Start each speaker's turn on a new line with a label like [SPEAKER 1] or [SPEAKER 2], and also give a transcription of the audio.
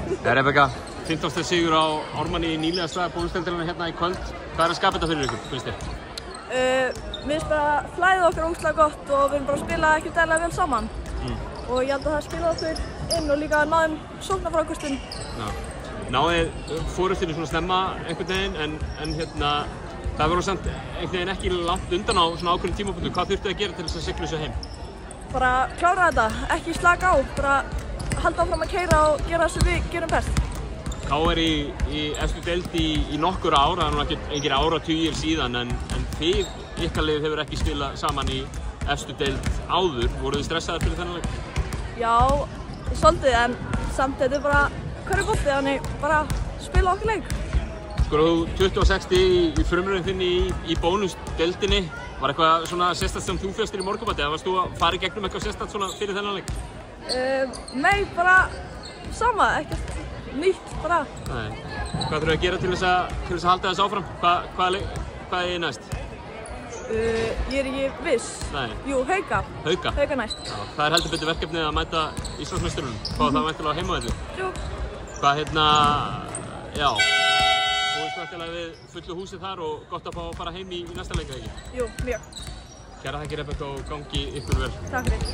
[SPEAKER 1] Rebekka, 15. sigur á Ármanni í nýlega slag bónusdeildarinnar hérna í kvöld. Hvað að skapa þetta fyrir ykkur, finnst þér?
[SPEAKER 2] Mér finnst bara flæðið okkar ógeðslega gott og við erum bara að spila ekkert eðlilega vel saman. Og ég held að það spilaði okkur inn og líka náðum sóknarfrákvöstun.
[SPEAKER 1] Náðið fórustinni svona snemma einhvern veginn en hérna, það voru samt einhvern veginn ekki langt undan á svona ákveðnum tímapunktum. Hvað þurftu að gera til þess að sigla þessu heim?
[SPEAKER 2] Bara klára þetta, ekki slaka á, bara halda áfram að keyra og gera það sem við gerum best.
[SPEAKER 1] KR í efstu deild í nokkur ár, það er nú ekki engir áratugir síðan en þið, ykkar lið hefur ekki spilað saman í efstu deild áður. Voruð þið stressaðir fyrir þennan leik?
[SPEAKER 2] Já, svolítið, en samt þetta er bara körfubolti, þannig bara spila okkar leik.
[SPEAKER 1] Skoruðu þú 26 í frumröðin þinni í bónusdeildinni. Var eitthvað svona sérstakt sem þú festir í morgunbati eða varst þú að fara í gegnum eitthvað sérstakt svona fyrir þennan leik?
[SPEAKER 2] Nei, bara sama, ekkert nýtt bara.
[SPEAKER 1] Nei. Hvað þurfum við að gera til þess að halda þess áfram? Hvað er næst?
[SPEAKER 2] Ég er ekki viss.
[SPEAKER 1] Nei.
[SPEAKER 2] Jú, Hauka.
[SPEAKER 1] Hauka?
[SPEAKER 2] Hauka næst.
[SPEAKER 1] Já, það er heldur betur verkefnið að mæta Íslandsmeisturunum. Hvað það væntanlega á heimavelli?
[SPEAKER 2] Jú.
[SPEAKER 1] Hvað já. Búist væntanlega við fullu húsi þar og gott að fá að fara heim í næsta leik, ekki?
[SPEAKER 2] Jú, mjög.
[SPEAKER 1] Kærar þakkir Rebekka og gangi ykkur vel.
[SPEAKER 2] Takk fyrir.